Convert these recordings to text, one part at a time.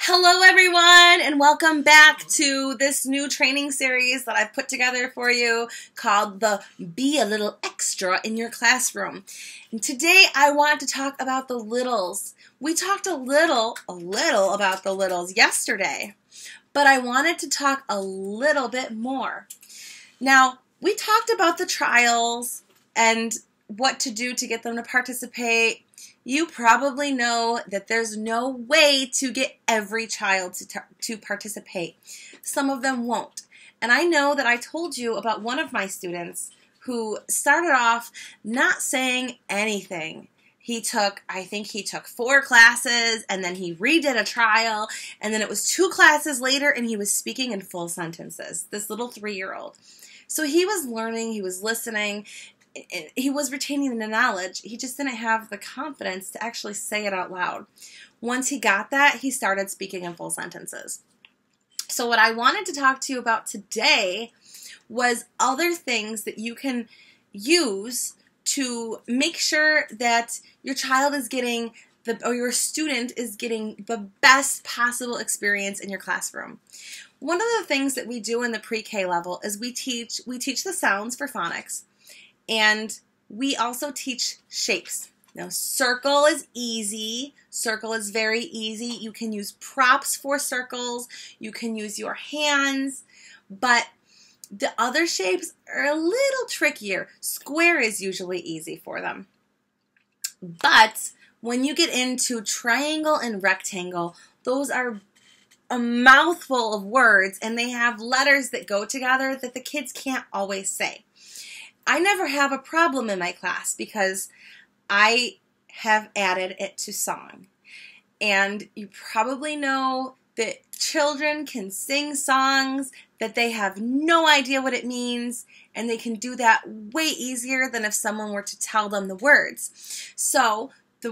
Hello everyone, and welcome back to this new training series that I've put together for you called the Be a Little Extra in Your Classroom. And today I want to talk about the littles. We talked a little about the littles yesterday, but I wanted to talk a little bit more. Now, we talked about the trials and what to do to get them to participate. You probably know that there's no way to get every child to participate. Some of them won't. And I know that I told you about one of my students who started off not saying anything. I think he took 4 classes, and then he redid a trial, and then it was 2 classes later, and he was speaking in full sentences, this little 3-year-old. So he was learning, he was listening, he was retaining the knowledge. He just didn't have the confidence to actually say it out loud. Once he got that, he started speaking in full sentences. So what I wanted to talk to you about today was other things that you can use to make sure that your child is getting or your student is getting the best possible experience in your classroom. One of the things that we do in the pre-K level is we teach the sounds for phonics. And we also teach shapes. Now, circle is easy. Circle is very easy. You can use props for circles. You can use your hands. But the other shapes are a little trickier. Square is usually easy for them. But when you get into triangle and rectangle, those are a mouthful of words, and they have letters that go together that the kids can't always say. I never have a problem in my class because I have added it to song. And you probably know that children can sing songs that they have no idea what it means, and they can do that way easier than if someone were to tell them the words. So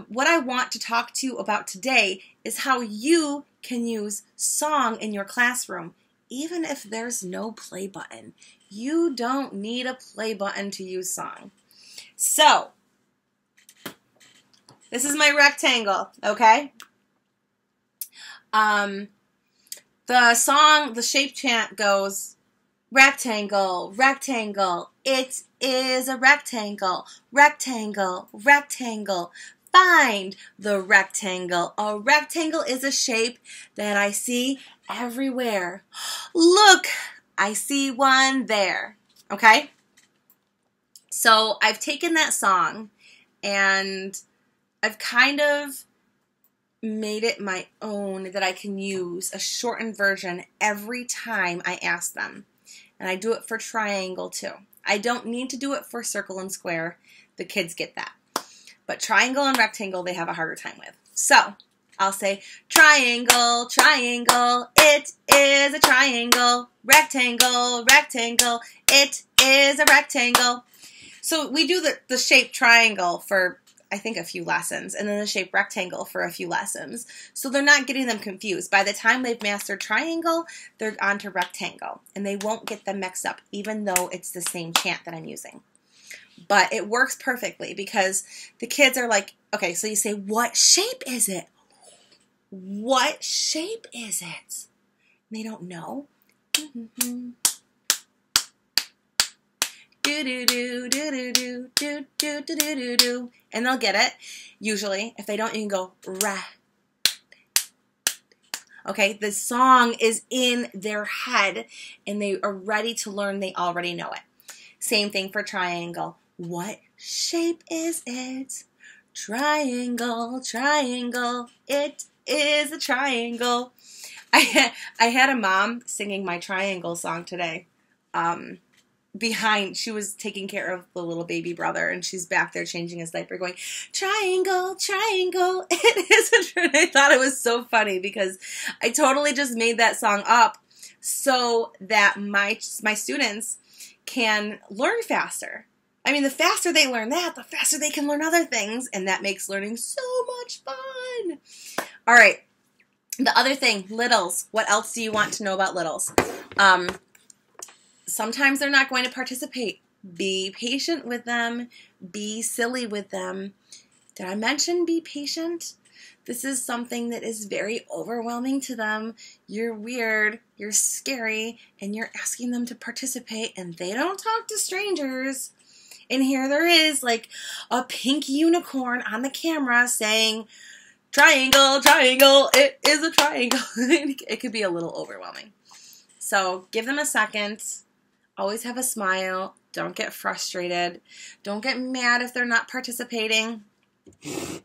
what I want to talk to you about today is how you can use song in your classroom, even if there's no play button. You don't need a play button to use song. So, this is my rectangle, okay? The shape chant goes, rectangle, rectangle, it is a rectangle, rectangle, rectangle. Find the rectangle. A rectangle is a shape that I see everywhere. Look, I see one there. Okay? So I've taken that song and I've kind of made it my own that I can use a shortened version every time I ask them. And I do it for triangle too. I don't need to do it for circle and square. The kids get that. But triangle and rectangle, they have a harder time with. So, I'll say, triangle, triangle, it is a triangle. Rectangle, rectangle, it is a rectangle. So, we do the shape triangle for, I think, a few lessons, and then the shape rectangle for a few lessons. So, they're not getting them confused. By the time they've mastered triangle, they're on to rectangle, and they won't get them mixed up, even though it's the same chant that I'm using. But it works perfectly because the kids are like, okay, so you say, what shape is it? What shape is it? And they don't know. Do do do do do do do do do do do, and they'll get it. Usually, if they don't, you can go ra. Okay, the song is in their head, and they are ready to learn. They already know it. Same thing for triangle. What shape is it? Triangle, triangle, it is a triangle. I had a mom singing my triangle song today. She was taking care of the little baby brother, and she's back there changing his diaper going, triangle, triangle, it is a triangle. I thought it was so funny because I totally just made that song up so that my students can learn faster. I mean, the faster they learn that, the faster they can learn other things, and that makes learning so much fun. All right, the other thing, littles. What else do you want to know about littles? Sometimes they're not going to participate. Be patient with them. Be silly with them. Did I mention be patient? This is something that is very overwhelming to them. You're weird, you're scary, and you're asking them to participate, and they don't talk to strangers. And here there is like a pink unicorn on the camera saying, triangle, triangle, it is a triangle. It could be a little overwhelming. So give them a second. Always have a smile. Don't get frustrated. Don't get mad if they're not participating. If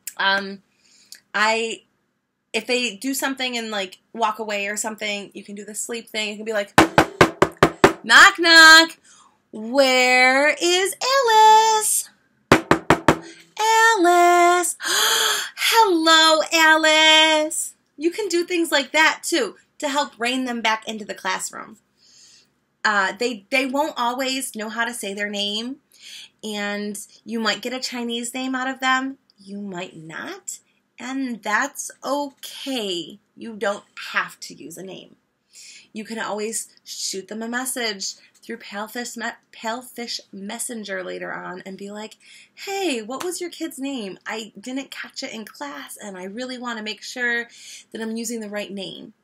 they do something and like walk away or something, you can do the sleep thing. You can be like, knock, knock. Where is Alice? Alice. Hello, Alice. You can do things like that too to help rein them back into the classroom. They won't always know how to say their name, and you might get a Chinese name out of them. You might not, and that's okay. You don't have to use a name. You can always shoot them a message through Palfish Messenger later on and be like, hey, what was your kid's name? I didn't catch it in class, and I really want to make sure that I'm using the right name.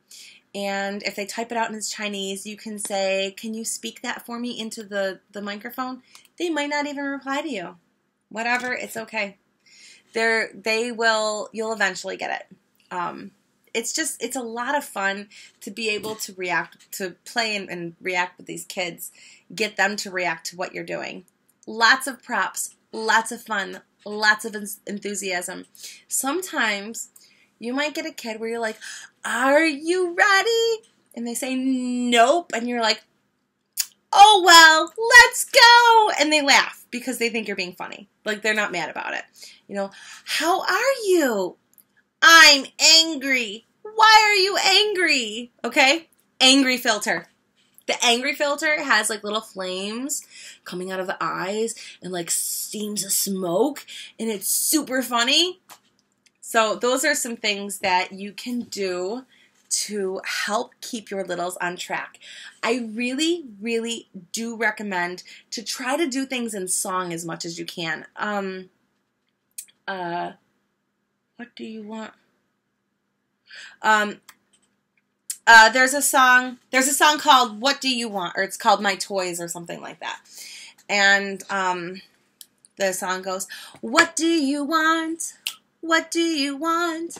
And if they type it out in Chinese, you can say, can you speak that for me into the microphone? They might not even reply to you. Whatever, it's okay. You'll eventually get it. It's a lot of fun to be able to play and react with these kids, get them to react to what you're doing. Lots of props, lots of fun, lots of enthusiasm. Sometimes you might get a kid where you're like, are you ready? And they say, nope. And you're like, oh, well, let's go. And they laugh because they think you're being funny. Like, they're not mad about it. You know, how are you? I'm angry. Why are you angry? Okay? Angry filter. The angry filter has like little flames coming out of the eyes and like steams of smoke, and it's super funny. So those are some things that you can do to help keep your littles on track. I really, really do recommend to try to do things in song as much as you can. What do you want? There's a song called What Do You Want? Or it's called My Toys or something like that. And the song goes, what do you want? What do you want?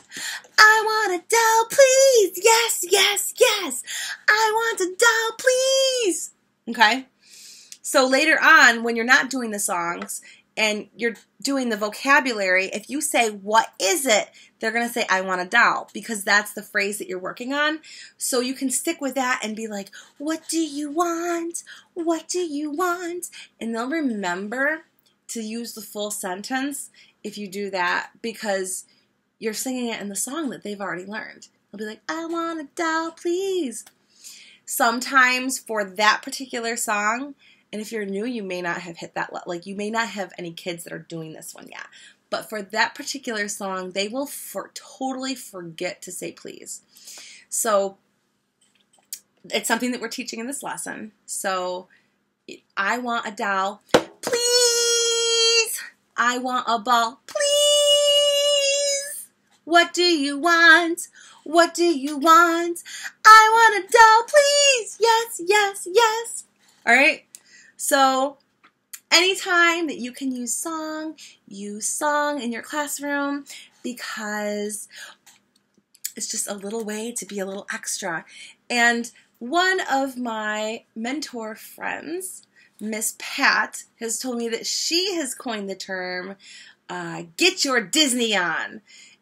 I want a doll, please. Yes, yes, yes. I want a doll, please. Okay? So later on, when you're not doing the songs and you're doing the vocabulary, if you say, what is it? They're going to say, I want a doll, because that's the phrase that you're working on. So you can stick with that and be like, what do you want? What do you want? And they'll remember to use the full sentence if you do that, because you're singing it in the song that they've already learned. They'll be like, I want a doll, please. Sometimes for that particular song, and if you're new, you may not have hit that, like you may not have any kids that are doing this one yet. But for that particular song, they will totally forget to say please. So it's something that we're teaching in this lesson. So I want a doll, please. I want a ball, please. What do you want? What do you want? I want a doll, please. Yes, yes, yes. All right. So anytime that you can use song in your classroom, because it's just a little way to be a little extra. And one of my mentor friends, Miss Pat, has told me that she has coined the term, get your Disney on.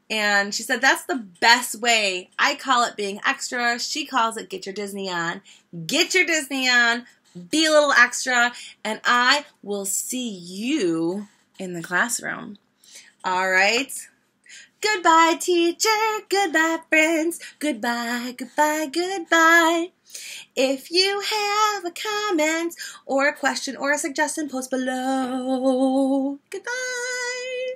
And she said that's the best way. I call it being extra. She calls it get your Disney on. Get your Disney on. Be a little extra. And I will see you in the classroom. All right? Goodbye, teacher. Goodbye, friends. Goodbye, goodbye, goodbye. If you have a comment or a question or a suggestion, post below. Goodbye.